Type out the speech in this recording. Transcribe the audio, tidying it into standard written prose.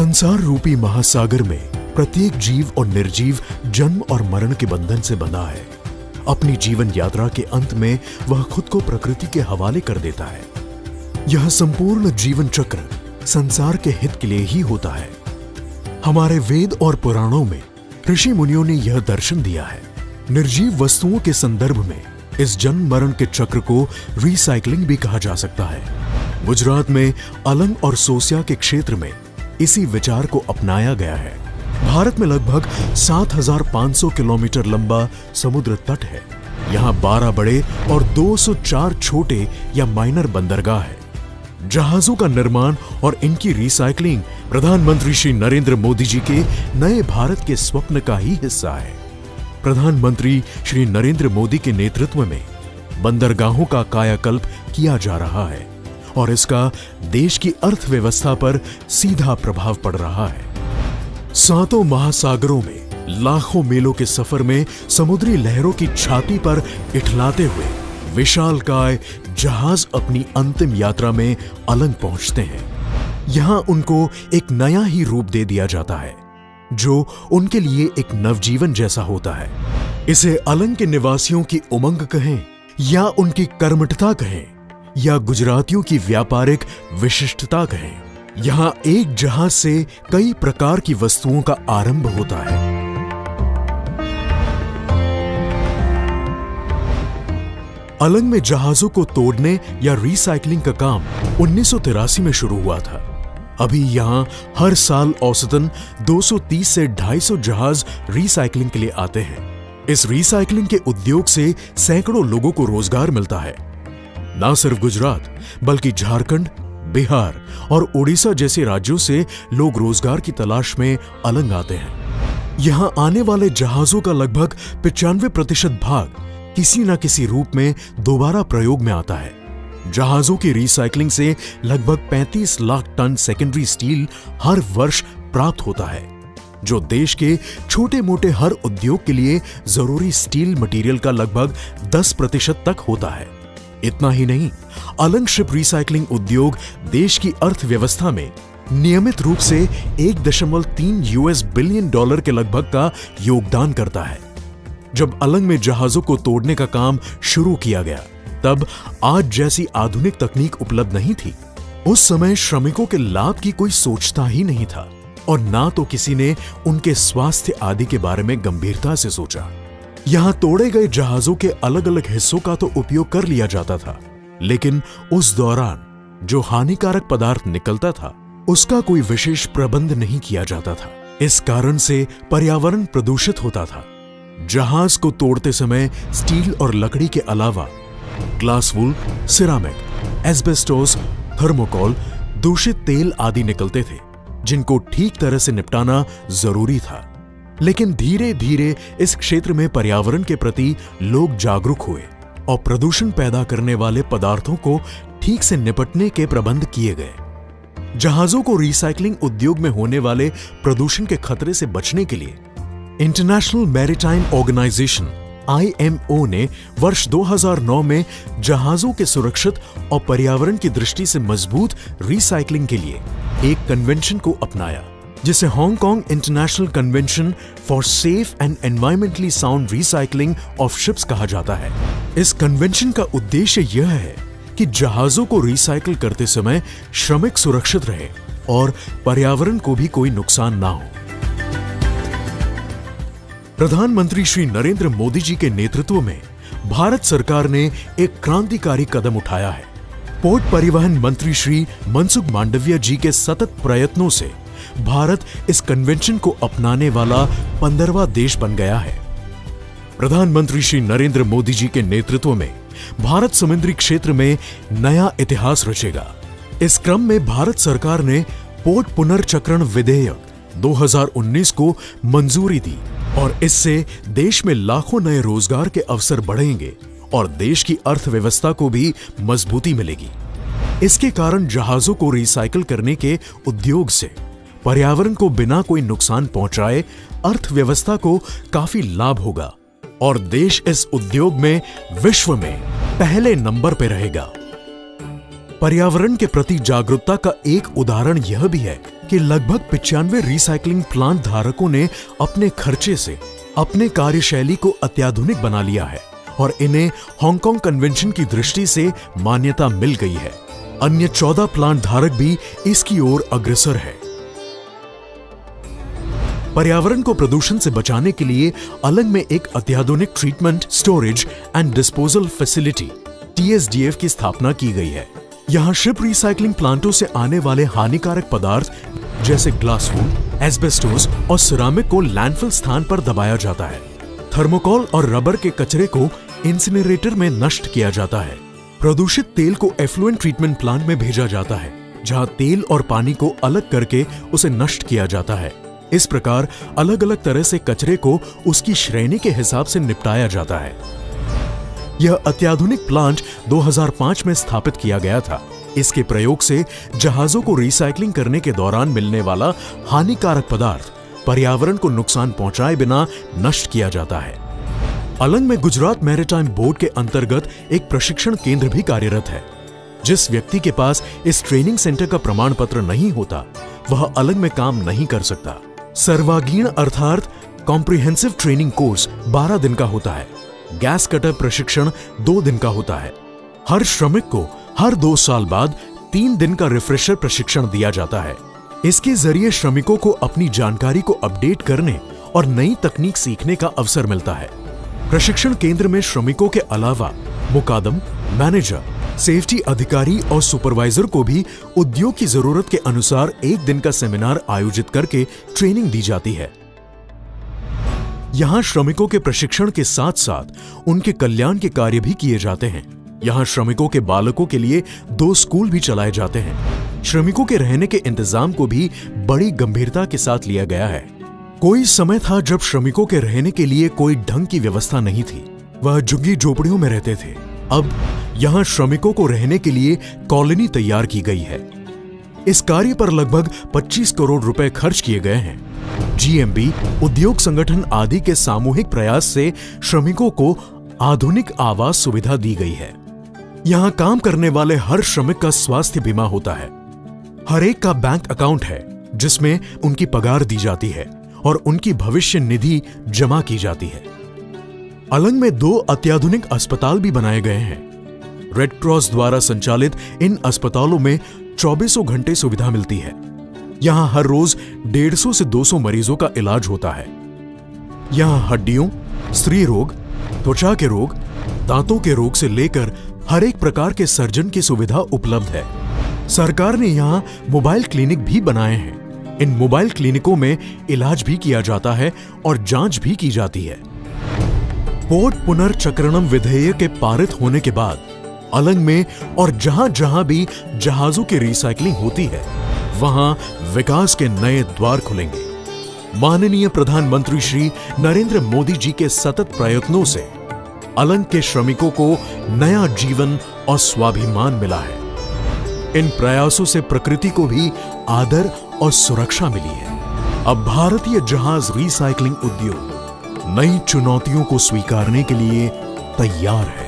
संसार रूपी महासागर में प्रत्येक जीव और निर्जीव जन्म और मरण के बंधन से बंधा है। अपनी जीवन यात्रा के अंत में वह खुद को प्रकृति के हवाले कर देता है। यह संपूर्ण जीवन चक्र संसार के हित के लिए ही होता है। हमारे वेद और पुराणों में ऋषि मुनियों ने यह दर्शन दिया है। निर्जीव वस्तुओं के संदर्भ में इस जन्म मरण के चक्र को रिसाइकलिंग भी कहा जा सकता है। गुजरात में अलंग और सोसिया के क्षेत्र में इसी विचार को अपनाया गया है। भारत में लगभग 7,500 किलोमीटर लंबा समुद्र तट है। यहाँ 12 बड़े और 204 छोटे या माइनर बंदरगाह है। जहाजों का निर्माण और इनकी रिसाइकलिंग प्रधानमंत्री श्री नरेंद्र मोदी जी के नए भारत के स्वप्न का ही हिस्सा है। प्रधानमंत्री श्री नरेंद्र मोदी के नेतृत्व में बंदरगाहों का कायाकल्प किया जा रहा है और इसका देश की अर्थव्यवस्था पर सीधा प्रभाव पड़ रहा है। सातों महासागरों में लाखों मीलों के सफर में समुद्री लहरों की छाती पर इठलाते हुए विशालकाय जहाज अपनी अंतिम यात्रा में अलंग पहुंचते हैं। यहां उनको एक नया ही रूप दे दिया जाता है जो उनके लिए एक नवजीवन जैसा होता है। इसे अलंग के निवासियों की उमंग कहें या उनकी कर्मठता कहें या गुजरातियों की व्यापारिक विशिष्टता कहें, यहां एक जहाज से कई प्रकार की वस्तुओं का आरंभ होता है। अलंग में जहाजों को तोड़ने या रिसाइकलिंग का काम 1983 में शुरू हुआ था। अभी यहां हर साल औसतन 230 से 250 जहाज रिसाइकलिंग के लिए आते हैं। इस रिसाइकलिंग के उद्योग से सैकड़ों लोगों को रोजगार मिलता है। न सिर्फ गुजरात बल्कि झारखंड, बिहार और उड़ीसा जैसे राज्यों से लोग रोजगार की तलाश में अलंग आते हैं। यहां आने वाले जहाजों का लगभग 95% भाग किसी न किसी रूप में दोबारा प्रयोग में आता है। जहाजों की रिसाइकलिंग से लगभग 35 लाख टन सेकेंडरी स्टील हर वर्ष प्राप्त होता है, जो देश के छोटे मोटे हर उद्योग के लिए जरूरी स्टील मटेरियल का लगभग 10% तक होता है। इतना ही नहीं, अलंग शिप रिसाइकलिंग उद्योग देश की अर्थव्यवस्था में नियमित रूप से $1.3 बिलियन के लगभग का योगदान करता है। जब अलंग में जहाजों को तोड़ने का काम शुरू किया गया, तब आज जैसी आधुनिक तकनीक उपलब्ध नहीं थी। उस समय श्रमिकों के लाभ की कोई सोचता ही नहीं था और ना तो किसी ने उनके स्वास्थ्य आदि के बारे में गंभीरता से सोचा। यहां तोड़े गए जहाजों के अलग अलग हिस्सों का तो उपयोग कर लिया जाता था, लेकिन उस दौरान जो हानिकारक पदार्थ निकलता था उसका कोई विशेष प्रबंध नहीं किया जाता था। इस कारण से पर्यावरण प्रदूषित होता था। जहाज को तोड़ते समय स्टील और लकड़ी के अलावा glass wool, ceramic, asbestos, thermocol, दूषित तेल आदि निकलते थे, जिनको ठीक तरह से निपटाना जरूरी था। लेकिन धीरे धीरे इस क्षेत्र में पर्यावरण के प्रति लोग जागरूक हुए और प्रदूषण पैदा करने वाले पदार्थों को ठीक से निपटने के प्रबंध किए गए। जहाजों को रिसाइकलिंग उद्योग में होने वाले प्रदूषण के खतरे से बचने के लिए इंटरनेशनल मैरीटाइम ऑर्गेनाइजेशन IMO ने वर्ष 2009 में जहाजों के सुरक्षित और पर्यावरण की दृष्टि से मजबूत रिसाइकलिंग के लिए एक कन्वेंशन को अपनाया, जिसे Hong Kong international convention for safe and environmentally sound recycling of ships कहा जाता है। इस कन्वेंशन का उद्देश्य यह है कि जहाजों को रिसाइकिल करते समय श्रमिक सुरक्षित रहे और पर्यावरण को भी कोई नुकसान ना हो। प्रधानमंत्री श्री नरेंद्र मोदी जी के नेतृत्व में भारत सरकार ने एक क्रांतिकारी कदम उठाया है। पोर्ट परिवहन मंत्री श्री मनसुख मांडविया जी के सतत प्रयत्नों से भारत इस कन्वेंशन को अपनाने वाला 15वां देश बन गया है। प्रधानमंत्री श्री नरेंद्र मोदी जी के नेतृत्व में भारत समुद्री क्षेत्र में नया इतिहास रचेगा। इस क्रम में भारत सरकार ने पोर्ट पुनर्चक्रण विधेयक 2019 को मंजूरी दी और इससे देश में लाखों नए रोजगार के अवसर बढ़ेंगे और देश की अर्थव्यवस्था को भी मजबूती मिलेगी। इसके कारण जहाजों को रिसाइकिल करने के उद्योग से पर्यावरण को बिना कोई नुकसान पहुंचाए अर्थव्यवस्था को काफी लाभ होगा और देश इस उद्योग में विश्व में पहले नंबर पर रहेगा। पर्यावरण के प्रति जागरूकता का एक उदाहरण यह भी है कि लगभग 95 रिसाइकलिंग प्लांट धारकों ने अपने खर्चे से अपने कार्यशैली को अत्याधुनिक बना लिया है और इन्हें हांगकांग कन्वेंशन की दृष्टि से मान्यता मिल गई है। अन्य 14 प्लांट धारक भी इसकी ओर अग्रसर है। पर्यावरण को प्रदूषण से बचाने के लिए अलंग में एक अत्याधुनिक treatment, storage and disposal facility (TSDF) की स्थापना की गई है। यहाँ शिप रिसाइकलिंग प्लांटों से आने वाले हानिकारक पदार्थ जैसे ग्लासवुड, एस्बेस्टोस और सिरामिक को लैंडफिल स्थान पर दबाया जाता है। थर्मोकोल और रबर के कचरे को इंसिनरेटर में नष्ट किया जाता है। प्रदूषित तेल को एफ्लुएंट ट्रीटमेंट प्लांट में भेजा जाता है, जहां तेल और पानी को अलग करके उसे नष्ट किया जाता है। इस प्रकार अलग अलग तरह से कचरे को उसकी श्रेणी के हिसाब से निपटाया जाता है। यह अत्याधुनिक प्लांट 2005 में स्थापित किया गया था। इसके प्रयोग से जहाजों को रिसाइकलिंग करने के दौरान मिलने वाला हानिकारक पदार्थ पर्यावरण को नुकसान पहुंचाए बिना नष्ट किया जाता है। अलंग में गुजरात मैरीटाइम बोर्ड के अंतर्गत एक प्रशिक्षण केंद्र भी कार्यरत है। जिस व्यक्ति के पास इस ट्रेनिंग सेंटर का प्रमाण पत्र नहीं होता, वह अलंग में काम नहीं कर सकता। सर्वागीण अर्थात कॉम्प्रिहेंसिव ट्रेनिंग कोर्स 12 दिन का होता है। गैस कटर प्रशिक्षण 2 दिन का होता है। हर श्रमिक को हर 2 साल बाद 3 दिन का रिफ्रेशर प्रशिक्षण दिया जाता है। इसके जरिए श्रमिकों को अपनी जानकारी को अपडेट करने और नई तकनीक सीखने का अवसर मिलता है। प्रशिक्षण केंद्र में श्रमिकों के अलावा मुकादम, मैनेजर, सेफ्टी अधिकारी और सुपरवाइजर को भी उद्योग की जरूरत के अनुसार 1 दिन का सेमिनार आयोजित करके ट्रेनिंग दी जाती है। यहाँ श्रमिकों के प्रशिक्षण के साथ साथ उनके कल्याण के कार्य भी किए जाते हैं। यहाँ श्रमिकों के बालकों के लिए 2 स्कूल भी चलाए जाते हैं। श्रमिकों के रहने के इंतजाम को भी बड़ी गंभीरता के साथ लिया गया है। कोई समय था जब श्रमिकों के रहने के लिए कोई ढंग की व्यवस्था नहीं थी। वह झुग्गी झोपड़ियों में रहते थे। अब यहाँ श्रमिकों को रहने के लिए कॉलोनी तैयार की गई है। इस कार्य पर लगभग 25 करोड़ रुपए खर्च किए गए हैं। GMB, उद्योग संगठन आदि के सामूहिक प्रयास से श्रमिकों को आधुनिक आवास सुविधा दी गई है। यहाँ काम करने वाले हर श्रमिक का स्वास्थ्य बीमा होता है। हर एक का बैंक अकाउंट है जिसमें उनकी पगार दी जाती है और उनकी भविष्य निधि जमा की जाती है। अलंग में 2 अत्याधुनिक अस्पताल भी बनाए गए हैं। रेड क्रॉस द्वारा संचालित इन अस्पतालों में 24 घंटे सुविधा मिलती है। यहाँ हर रोज 150 से 200 मरीजों का इलाज होता है। यहाँ हड्डियों, स्त्री रोग, त्वचा के रोग, दांतों के रोग से लेकर हर एक प्रकार के सर्जन की सुविधा उपलब्ध है। सरकार ने यहाँ मोबाइल क्लिनिक भी बनाए हैं। इन मोबाइल क्लिनिकों में इलाज भी किया जाता है और जांच भी की जाती है। पोर्ट पुनर्चक्रणम विधेयक के पारित होने के बाद अलंग में और जहां जहां भी जहाजों की रिसाइकलिंग होती है, वहां विकास के नए द्वार खुलेंगे। माननीय प्रधानमंत्री श्री नरेंद्र मोदी जी के सतत प्रयत्नों से अलंग के श्रमिकों को नया जीवन और स्वाभिमान मिला है। इन प्रयासों से प्रकृति को भी आदर और सुरक्षा मिली है। अब भारतीय जहाज रिसाइकलिंग उद्योग नई चुनौतियों को स्वीकारने के लिए तैयार है।